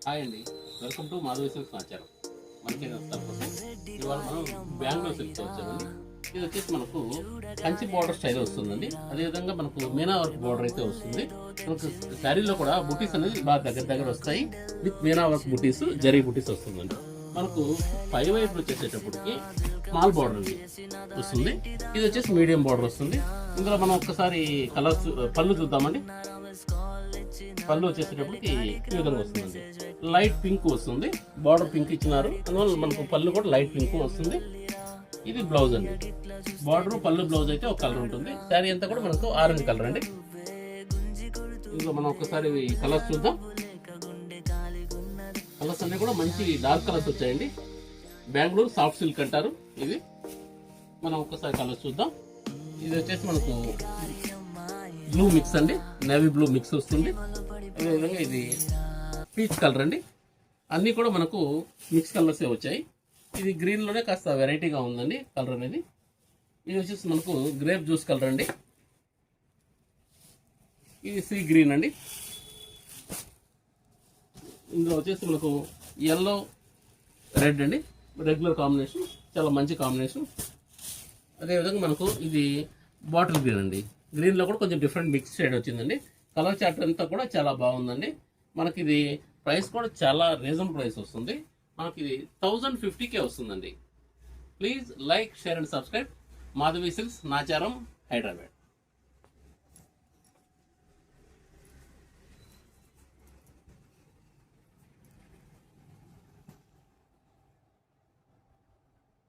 Hi అండి, welcome to Madhavi silks సమాచారం. మనకి ఇవాళ మనం బెంగళూరు సిల్క్స్ వచ్చామండి. ఇది వచ్చేసి మనకు కంచి బార్డర్ స్టైల్ వస్తుందండి. అదేవిధంగా మనకు మీనా వర్క్ బార్డర్ అయితే వస్తుంది. మనకు శారీలో కూడా బుటీస్ అనేది బాగా దగ్గర వస్తాయి. విత్ మీనా వర్క్ బుటీస్, జరీ బుటీస్ వస్తుందండి. మనకు పై వైపులు వచ్చేసేటప్పటికి స్మాల్ బార్డర్ వస్తుంది. ఇది వచ్చేసి మీడియం బార్డర్ వస్తుంది. ఇందులో మనం ఒక్కసారి కలర్స్ పళ్ళు చూద్దామండి. పళ్ళు వచ్చేసేటప్పటికి ఈ విధంగా వస్తుందండి. లైట్ పింక్ వస్తుంది, బార్డర్ పింక్ ఇచ్చినారు, అందువల్ల మనకు పళ్ళు కూడా లైట్ పింక్ వస్తుంది. ఇది బ్లౌజ్ అండి. బార్డర్ పళ్ళు బ్లౌజ్ అయితే ఒక కలర్ ఉంటుంది. శారీ అంతా కూడా మనకు ఆరెంజ్ కలర్ అండి. ఇందులో మనం ఒకసారి కలర్స్ చూద్దాం. కలర్స్ అన్ని కూడా మంచి డార్క్ కలర్స్ వచ్చాయండి. బెంగళూరు సాఫ్ట్ సిల్క్ అంటారు. ఇది మనం ఒక్కసారి కలర్స్ చూద్దాం. ఇది వచ్చేసి మనకు బ్లూ మిక్స్ అండి, నేవీ బ్లూ మిక్స్ వస్తుంది. అదేవిధంగా ఇది పీచ్ కలర్ అండి. అన్నీ కూడా మనకు మిక్స్ కలర్సే వచ్చాయి. ఇది గ్రీన్లోనే కాస్త వెరైటీగా ఉందండి కలర్ అనేది. ఇది వచ్చేసి మనకు గ్రేప్ జ్యూస్ కలర్ అండి. ఇది సీ గ్రీన్ అండి. ఇందులో వచ్చేసి మనకు ఎల్లో రెడ్ అండి, రెగ్యులర్ కాంబినేషన్, చాలా మంచి కాంబినేషన్. అదేవిధంగా మనకు ఇది బాటిల్ గ్రీన్ అండి. గ్రీన్లో కూడా కొంచెం డిఫరెంట్ మిక్స్ షేడ్ వచ్చిందండి. కలర్ చార్ట్ అంతా కూడా చాలా బాగుందండి. మనకి ఇది ప్రైస్ కూడా చాలా రీజనబుల్ ప్రైస్ వస్తుంది. మనకి ఇది 1050కే వస్తుందండి. Please like, share and subscribe. Madhavi silks, Nacharam, Hyderabad.